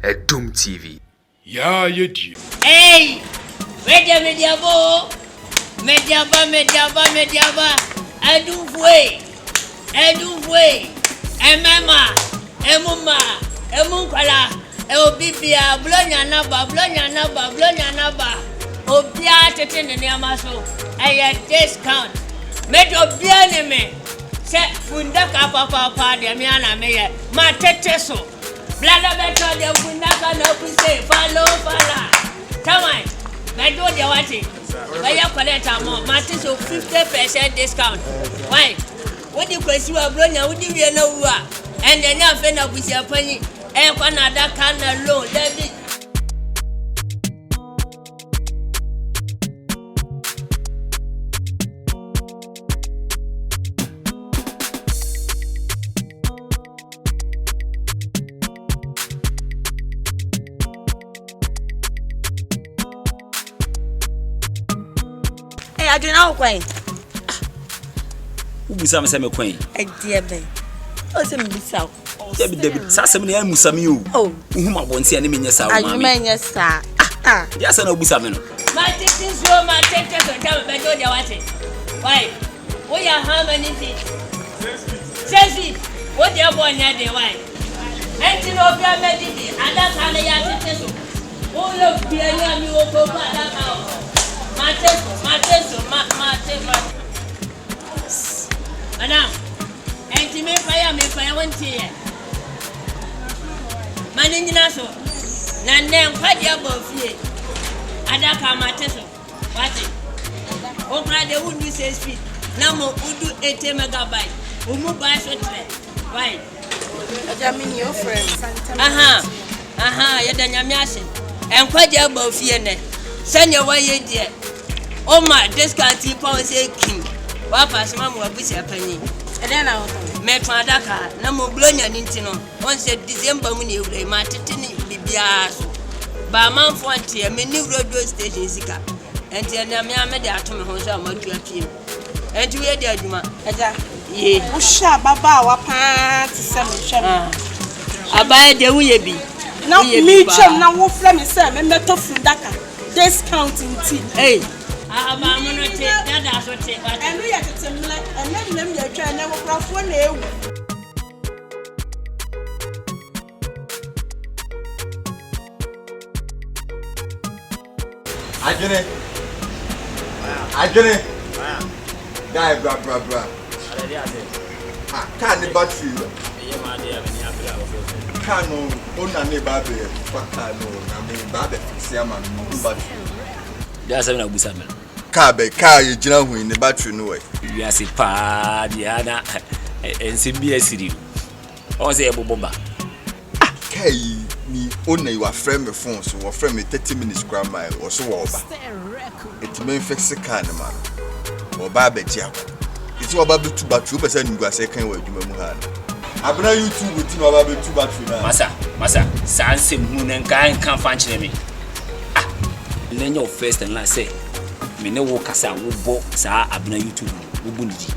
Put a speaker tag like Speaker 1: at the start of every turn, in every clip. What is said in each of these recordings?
Speaker 1: Edum TV.
Speaker 2: Yeah, you do.
Speaker 3: Hey! Mediabo! Edufwe! Emema! Emuma! Emunkwala! Obibia! Blonya naba! Obia tete ne amaso. Aya discount. Medo bia ne me. Se fundaka papa de me ana me ma tete so. Blada beto de fundaka no kuse fala. Tamai. Medo de wati. Waya collect amount. Ma tete so 50% discount. Why? What you kwesi wa blonya udi wie na wua. Ende nya fe na busia panyi. E kwa na daka na loan. David
Speaker 4: I do not quain.
Speaker 5: Who be some quain?
Speaker 4: A dear bay. Oh, some besouth.
Speaker 5: David, Sassamini and Musamiu. Oh, whom I won't see any minutes out. I mean, yes, sir. Yes, I know Busamino.
Speaker 3: My sisters, my takers, and tell me about your watching. Why? We are how many feet? 6 feet. What your boy had the wine? And you know, your medicine, and that's how they are to test. Oh, look, dear, you will go back that house. Madam, and to me fire one tea. Managing us, Nandam, quite your both. Adaka Mateso, what it? Oh, cry the wood with 6 feet. No more would do 80 megabyte. Who move by so right?
Speaker 4: I mean, your friend.
Speaker 3: You're the Yamiasin. And quite your both here. Send your way, dear. Oh my, this can't policy king. Papa's mom will be a penny. And then I'll make my Daka, no more blonya Nintino. Once said December when you lay my titini bibias. By a month, 1 year, many road station Zika. And tell them, I made the atom house on my team. And to hear the Aduma. Ye,
Speaker 4: Usha Baba, wapa, 7.
Speaker 3: I buy the Uyebi.
Speaker 4: Now, me, now, what flame is some and better from Daka. Discounting tea.
Speaker 3: Hey. I'm going to take that as what take.
Speaker 4: And we are at the and then you're trying to craft 1 day.
Speaker 6: I get it. Guy, bra. Can't the battery. Can't no baby. What I know, I mean, baby, battery.
Speaker 5: There's a Busam.
Speaker 6: Car, you know, in the battery, no way.
Speaker 5: You are a pa, Diana, and CBS. Or say a bomba.
Speaker 6: Kay, me only your friend with phones or friend with 30 minutes grandma or so over. It may fix the kind of man or baby jack. It's all about 2 batteries and you are second word you may have. I've been YouTube with you about 2 batteries. Massa,
Speaker 5: Sans Moon and Guy can't function me. Then your first and last say, me no walk as I will book, sir. I've been YouTube, Ubundi.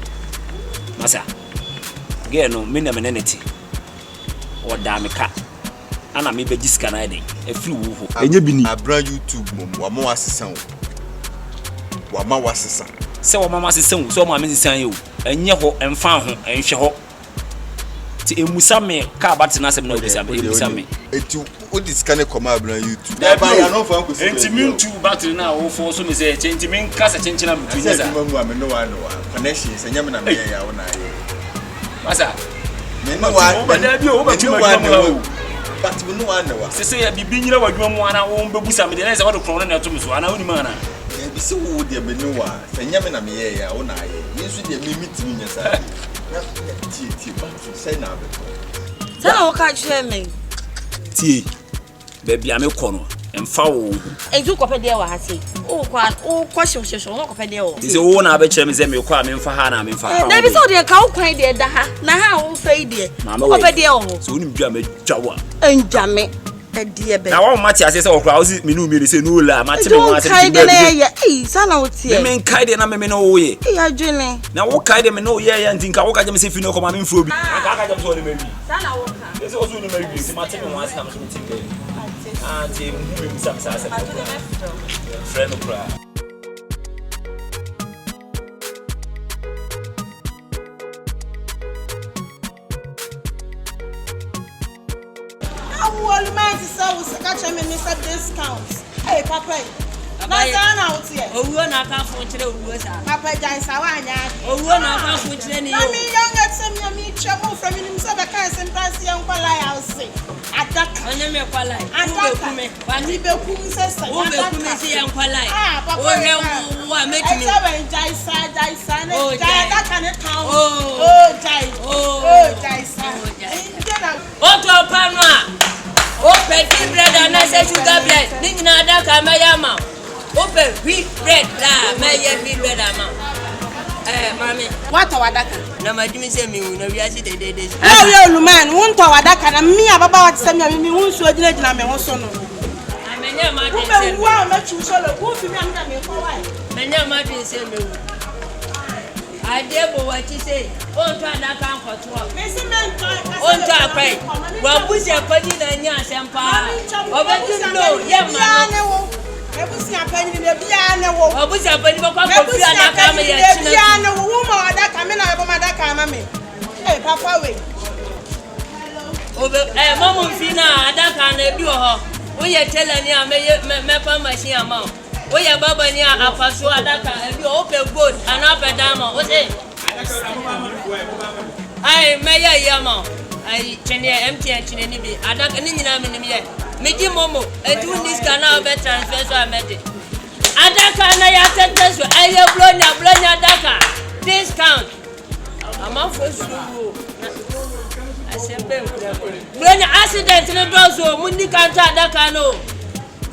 Speaker 5: Massa, get no minimum entity or damn a cat. And I may be disconnected a flew. And you been a brand YouTube, one more assistant. One more assistant. So, Mamma's son, so my Mrs. you, and Yaho and found her and Shaho. To a Musame, car but not some notice. I'm Musame.
Speaker 6: What is kind of come out on YouTube?
Speaker 5: And mean 2 battery now, for some is a change, mean cast a change between us.
Speaker 6: No one connections and Yamana.
Speaker 5: Massa,
Speaker 6: no one, but there be over 2 1. But we know one.
Speaker 5: Say, I've been here with 1 hour, but Busam, the other corner to Miss Wana Unimana.
Speaker 6: So would there be no one? And Yamana, me, own eye. You should be meeting yourself. Say now,
Speaker 4: tell what catch me.
Speaker 5: Tea, baby, I'm a corner and foul.
Speaker 4: A two copper there, I say. Oh, questions, you shall not copper there.
Speaker 5: Is a one I bet you, Miss Emmy, coming for Hannah. I'm in for her.
Speaker 4: There is all the cow quite there. Now, how fade dear. Mamma, over there,
Speaker 5: soon you a Jawa.
Speaker 4: And Jammy.
Speaker 5: na wo mate ase se okra wo si menu mi se no la mate me wa ase
Speaker 4: ti be eh sana wo tie
Speaker 5: me kai de na me no wo ye
Speaker 4: eh adwene
Speaker 5: na wo kai de me no ye ya ntinka wo ka je me se fi no ko ma me mfro bi aka je me so ni mawi
Speaker 4: sana wo ka
Speaker 5: ese wo so ni mawi se mate me wa ase na me so tinka ti mu mi sa ase friend okra
Speaker 4: all man is so catch me Mr. Discounts. Hey papa. Na sana out here.
Speaker 3: Owo na ka fun kire owo sa.
Speaker 4: Papa Jan Sawanya.
Speaker 3: Owo na ka fun kire ni yo.
Speaker 4: Na me young at some me trouble from him so the kind of price young kwala house. Ataka.
Speaker 3: Onye me kwala.
Speaker 4: Ataka. Wani be kum sesa.
Speaker 3: Wo be kum si yan kwala.
Speaker 4: Ah papa.
Speaker 3: Wo he wa metimi.
Speaker 4: Jaisa ne. Jaisa kan town. Jai. Jaisa.
Speaker 3: O to panwa. O petit bread na say sugar bread. Ni nyina adaka mayama. Open wheat bread la maye wheat bread ama. Mami.
Speaker 4: What wadaka?
Speaker 3: Na madimi se mi na wi ase de.
Speaker 4: Oh yo luman, won to wadaka na mi ababa wat se mi won so gina me ho so no.
Speaker 3: Amenya ma de
Speaker 4: se. Wo wa ma chu so lo, wo fi mi am na me ko wa.
Speaker 3: Menya ma de se me wu. Adebo wa ti se, o to adaka ankoto.
Speaker 4: Me se me nto.
Speaker 3: O to apai. Wa busi akodi na nya asempa. Obedi no, ye ma no.
Speaker 4: Ebusi apani ni bia ne wo.
Speaker 3: Obusi apani ko kwa kofi adaka ma ye china.
Speaker 4: Bia ne wo ma adaka me na ebo ma adaka ma me. Eh papa we.
Speaker 3: Obe mama fina adaka na bi ho. Wo ye tele ni a me pa machine ama. Wo ye baba ni a afaso adaka e bi o pe gold ana pe diamond. O say. Ai me ye yama. Ai chene MTN chene ni bi adaka ni nyina me ni ye. Meji momo edu this can now be transfer so amede adaka na ya tete so aye blonya adaka discount ama for suru asembe blonya accident ne do so mundi kan ta adaka no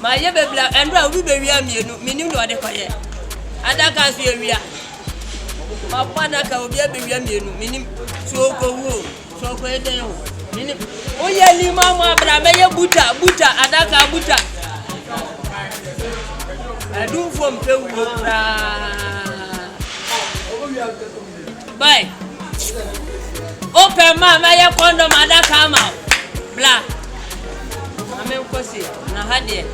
Speaker 3: ma ye be bla endra obi be wia mienu minim no de kwaye adaka so ewia ma pa adaka obi be wia mienu minim so ko wo so ko eden ho minim oye ni mama bra meye buta adaka buta adu fom pe wo bra bye open ma meye condom adaka ma bla ame nkosi na hade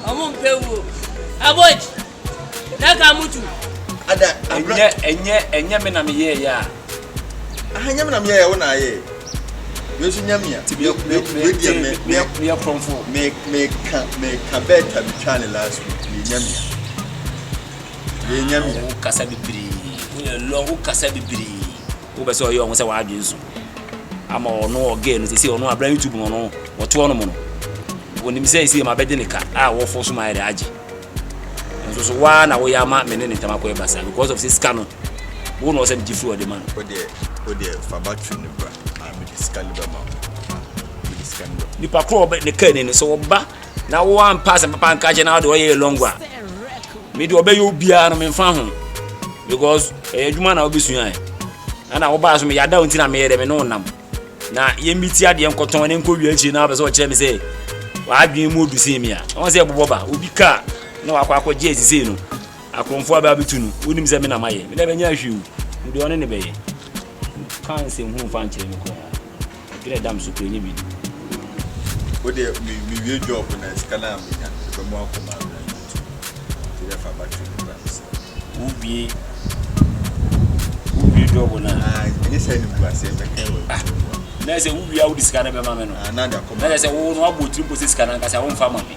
Speaker 3: omo pe wo aboj daka mutu
Speaker 6: ada
Speaker 5: enye me na me ye ya
Speaker 6: ahanya me na me ye wo na ye Yesu nyamia me from for me can better be channel last week me nyamia
Speaker 5: kasa bibiri wo lo kasa bibiri wo be so yo won se wa adwen so ama ono oge no se ono abra YouTube no wo to ono mo no woni mi se ma bede ne ka a wo fo so ma ere age nso so wa na wo ya ma me ne ntama ko e basa because of this canon wo no se be different o de man
Speaker 6: o de fa battery ne bra
Speaker 5: nipa kro ne kane ne so ba na wo am pass papa nka je na do ye longwa me de obeyo obia no me mfa ho because adwuma na obesuan na wo ba so me yada onti na me ye de me no nam na ye miti ade enkoton ne nko wi achi na abeso kire me say wa adwen mu odu se mi a won say boboba obi ka na wa akwa je esise no akromfo aba betu no onim se me na maye me de benya hwiu me de one ne beye kan se hu fa nkire me ko kire dam so krenye bi
Speaker 6: o de mi wie job na skala am nya ko mo akoma na kire fa battery
Speaker 5: ubi job na
Speaker 6: ni say ni buase be kan wo
Speaker 5: na say ubi awu diskana be ma me no
Speaker 6: na da koma
Speaker 5: na say wo no abotiri mpo diskana nka say wo mfa ma me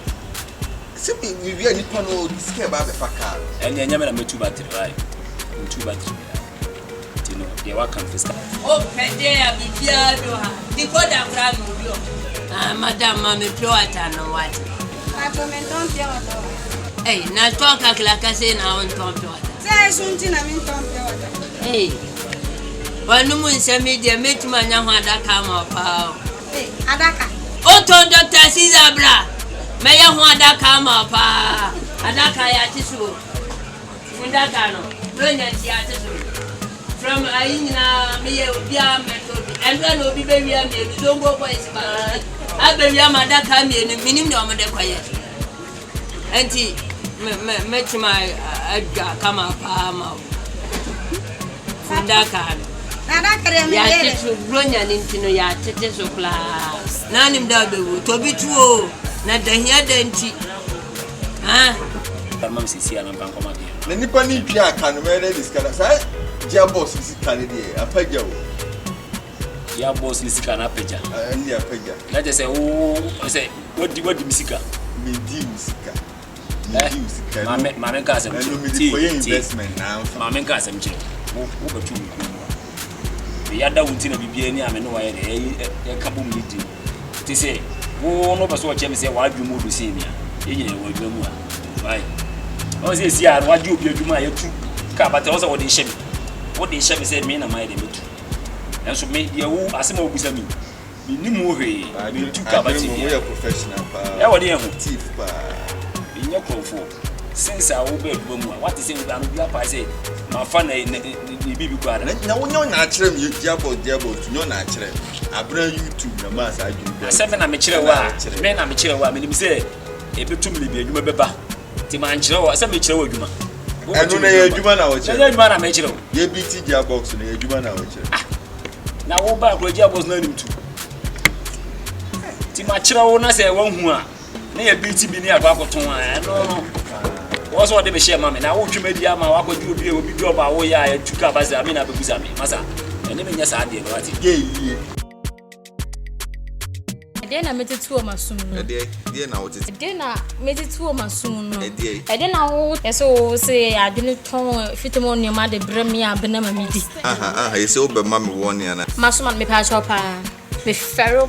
Speaker 6: se mi wie ni pa no diskana ba be fa car
Speaker 5: enya nya me na metu battery right metu battery no they work on fiscal
Speaker 3: pede ya bibia do ha di koda kra mi bio madam ma me pure water no water
Speaker 4: Ato me don pure water.
Speaker 3: Na toka kila kase na on ton pure water
Speaker 4: Say sunti na me ton pure water.
Speaker 3: Wanu mu nsemi de metuma nya ho adaka ma pa
Speaker 4: adaka
Speaker 3: o ton Dr. Caesar bra me ya ho adaka ma pa adaka ya tisu fundaka no blonya ti atisu from Aina, me, Bia, and then will be baby, don't go for his man. I baby, Amada come in a minimum of the quiet. Auntie, met my come up, from Dakar. Ya tetu bronya nintino ya tete so class na nim da bewu to bi tuo na da hia da nti
Speaker 5: mam sisi ana ban koma bi
Speaker 6: na nipa ni twa ka no mere diskala sai dia boss sisi ka ne die apaja wo
Speaker 5: ya boss ni sika na apaja
Speaker 6: ndi apaja
Speaker 5: na je say o say wodi misika
Speaker 6: me di musika
Speaker 5: mame ka asem
Speaker 6: ti investment na
Speaker 5: mame ka asem chi wo betu ya da wunti na bibia ni ame no wa ye e kabom ni di ti say wo no beso o chem say wa adwumu do say ni a ye nyina wa adwumu a right o say si a wa ju obi adwuma ya tu ka bata o say wo de hye say me na mai de metu enso me ye wo asem o busa mi ni mu hwe me tu ka bata
Speaker 6: bi we professional pa
Speaker 5: ya wo de hu
Speaker 6: thief pa
Speaker 5: inye krofo since I will be adwumu a what is say we anu bia pa say ma fa na bibi kwa
Speaker 6: na wonyo na akire me diabo tunyo na akire abra YouTube na ma sa adwuma
Speaker 5: asem na me kire wa me nim say e betum le bi adwuma beba ti ma nkire wa asem me kire wa adwuma
Speaker 6: enu na ye adwuma na wo kire
Speaker 5: na adwuma na me kire
Speaker 6: ye BT Gearbox na ye adwuma na wo kire
Speaker 5: na wo ba ko Gearbox na nim tu ti ma kire wo na say wan hu a na ye BT bi ni akwa koton a no wo so de be share ma me na wo twemadi ama wa ko ju obi job a wo ya tuka ba za me na be buza me masa ene me nya sa de no ati
Speaker 6: ye ye
Speaker 1: ede na metetu o masum no
Speaker 6: ede na wo tete
Speaker 1: ede na metetu o masum no
Speaker 6: ede
Speaker 1: na wo yeso se adwene ton fitemo ne ma de bremi abena ma midi
Speaker 6: yeso be ma me won ya na
Speaker 1: masum me pa chopa me fero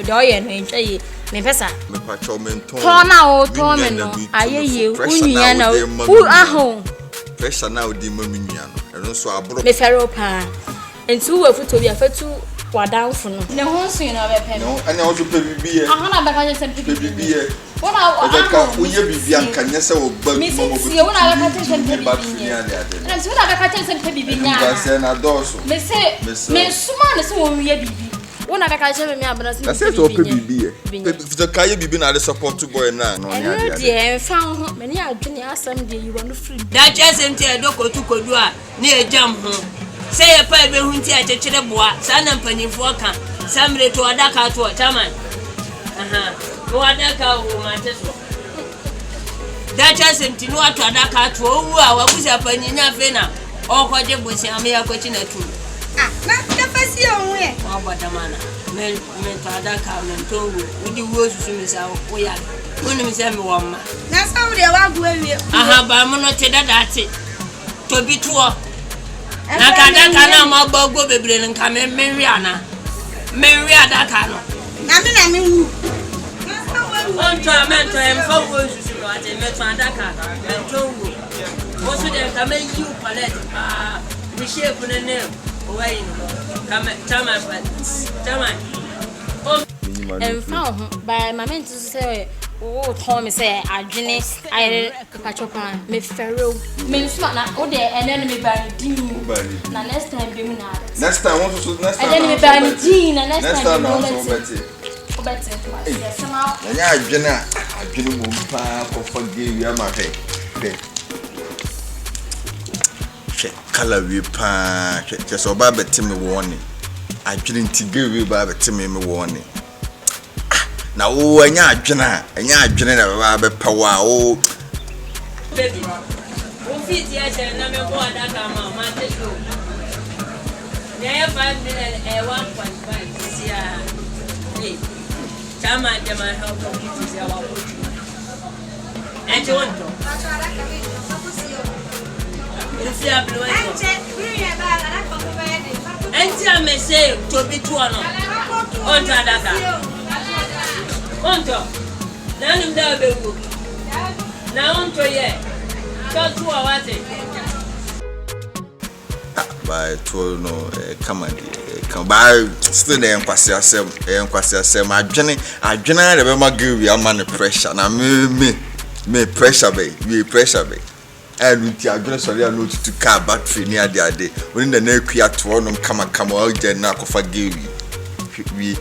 Speaker 1: do ye no ntwe me pesa
Speaker 6: me pa cho menton
Speaker 1: tona o to me no ayeye unyia na u aho
Speaker 6: pressure na odi ma menua no eno so abro
Speaker 1: me fero pa entu we futo bi afatu wadanfo no ne ho nsu na be pe
Speaker 6: no ana o so pe bibie
Speaker 1: aha na be ka je se
Speaker 6: bibie
Speaker 1: wona
Speaker 6: ka uye bibia nka nyese wo ba
Speaker 1: mo mo wona be ka je se bibie na so wona be ka je se bibie nya
Speaker 6: ba se na doso
Speaker 1: me suma ne so wo wiye bibie wona be ka je me abana se
Speaker 6: na se so pe bibie fito ka ye bibie na de support boy na no nya
Speaker 1: ade de fa ho me ne adwene asam de yi wo no free
Speaker 3: da chese nti edokotu kodu a ne ejam ho say ye pa be hu nti a chechire boa sa na mpanyimfo ka samre to adaka to chairman no adaka wo mateso da chese nti no ato adaka to owu a wabusa panyinya fe na okoje bosi ame yakochi na tu
Speaker 4: na kafasi onwe e
Speaker 3: obadamana me to adaka no ntowu udi wo susu mi sa wo ya woni mi se mi wo ma
Speaker 4: na samre wa gu awie
Speaker 3: ba mo no te dadate to bi tuo na kadaka na ma gbogbo bebre nka menwi ana menwi adaka no
Speaker 4: na me wu
Speaker 3: onto mento emfa wo susu no ate meto adaka mento wo wo so de ka me yi palette mi shape ne owai no ka me tama
Speaker 1: emfa ho by my mentu say oh Tom say adwene ayre pachopa me fero me nsuma na o de ene me bandi na next time be mu na
Speaker 6: next time want to next time
Speaker 1: ene me bandi na next time
Speaker 6: no
Speaker 1: obeti yes sama
Speaker 6: na nya adwene mo pa ko fage wi ama fe kala wi pa che so ba betime woni adwene ntigewe ba betime me woni na wo anya adwene na ba be pawa o
Speaker 3: baby o fit ya che na me ko adaka ma te show ya 5 minutes 1.5 sia hey chama de ma help you sia wa ko and you want to if you have blue and you me say to be to no on adaka onto na nim da bewu na onto ye to awate
Speaker 6: by to no come by still the enkwasi asem adwene de be ma give you man pressure na me pressure be we pressure be nti adwene sɔre a no tutu car battery ni ade oni na na akua to no kama o gye na akofa gewi wi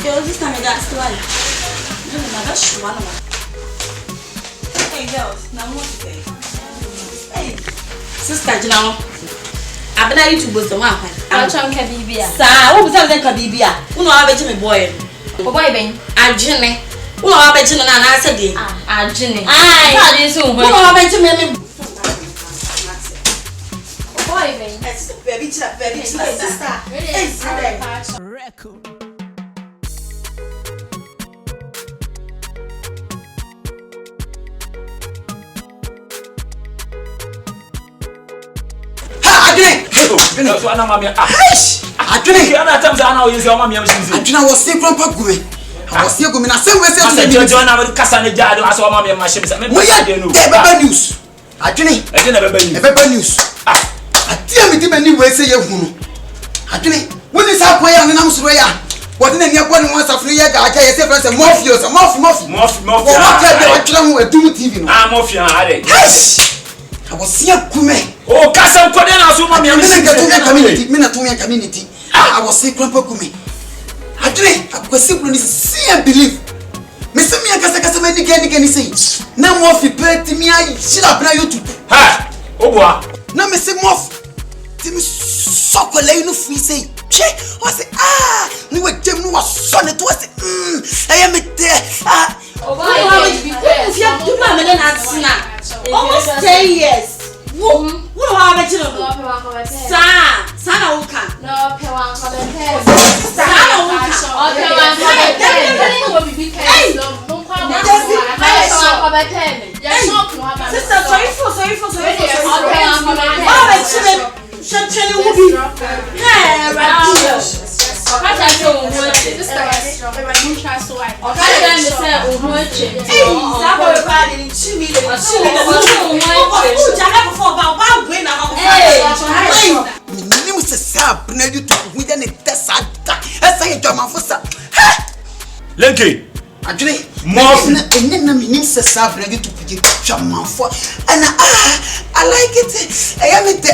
Speaker 4: Yo, this time I got story. No, that's one. Hey girls, now what to say? Hey, sister, you know, I've been YouTube was the one.
Speaker 1: I'm trying to be a
Speaker 4: sir. What was that? Kabibia. Who know I bet you boy?
Speaker 1: boy, Ben.
Speaker 4: I'm Jenny. Who know I bet you and I said,
Speaker 1: I'm Jenny.
Speaker 4: I
Speaker 1: didn't soon.
Speaker 4: Who know I bet you me?
Speaker 1: Boy, Ben.
Speaker 4: Baby, sister. Hey,
Speaker 2: Record.
Speaker 5: No, so ana mama
Speaker 7: Adwene
Speaker 5: ana tam za ana o yesi o mama yam sinzi
Speaker 7: adwene wo se krompa gume wo se gume na se we se
Speaker 5: to me jo na kasa ne jado aso o mama yam ma shebe sa me
Speaker 7: de no baba news adwene
Speaker 5: na baba news
Speaker 7: baba news atia mi di mani we se ye hunu adwene woni sa kwa ya ne nam soro ya wodi na ni akwa ne won safro ye ga aja ye se friend mafia so mafia wo wa ka de wa twira mu adum tv no
Speaker 5: mafia ade
Speaker 7: I was here kume.
Speaker 5: Oh, kasa ko de na so mama yam
Speaker 7: sinzi mina to me community. I was here krompa kume. Adwene akwasi bro ni see and believe. Me se me kasa me ni say. Na mo fi pet me a shira bra YouTube.
Speaker 5: Ha! Oboa.
Speaker 7: Na me se mo ti me sokole no free say. Che, o say ni we dem no was so ne to say I me there.
Speaker 4: Almost 10 years. Who are you? Sana Uka.
Speaker 1: No, Pewan
Speaker 5: Lenke
Speaker 7: Adwene
Speaker 5: Mof
Speaker 7: na minim se sabre na gitu puje twamanfo ana I like it I am it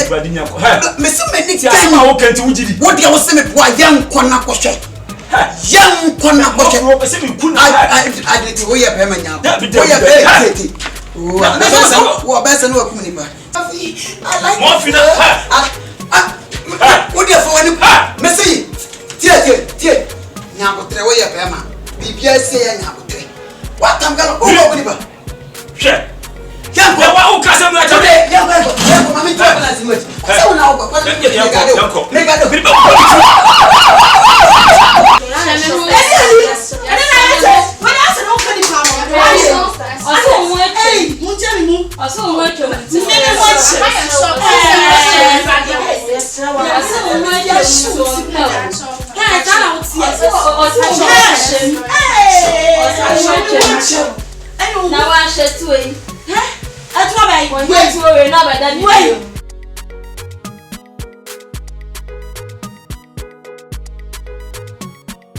Speaker 5: Bradi nyako ha
Speaker 7: me se me ni
Speaker 5: ti ma wo kanti wujidi
Speaker 7: wo de wo se me po yanko na kohwe yanko na kohwe
Speaker 5: wo se me kuna
Speaker 7: I did wo ye pe ma nya wo ye pe tete wo ba se no akum ni ba I like
Speaker 5: Mof na
Speaker 7: wo de fo wani me se tie nya ko tre wo ye pe ma bibia se ya nya ko tre what am galo wo ni ba
Speaker 5: she
Speaker 7: yanko
Speaker 5: wa o kasa mu acha
Speaker 7: yanko mami to na zimaji se wona wo ba
Speaker 5: yanko
Speaker 1: Now I shall do it.
Speaker 4: That's what I
Speaker 1: wait.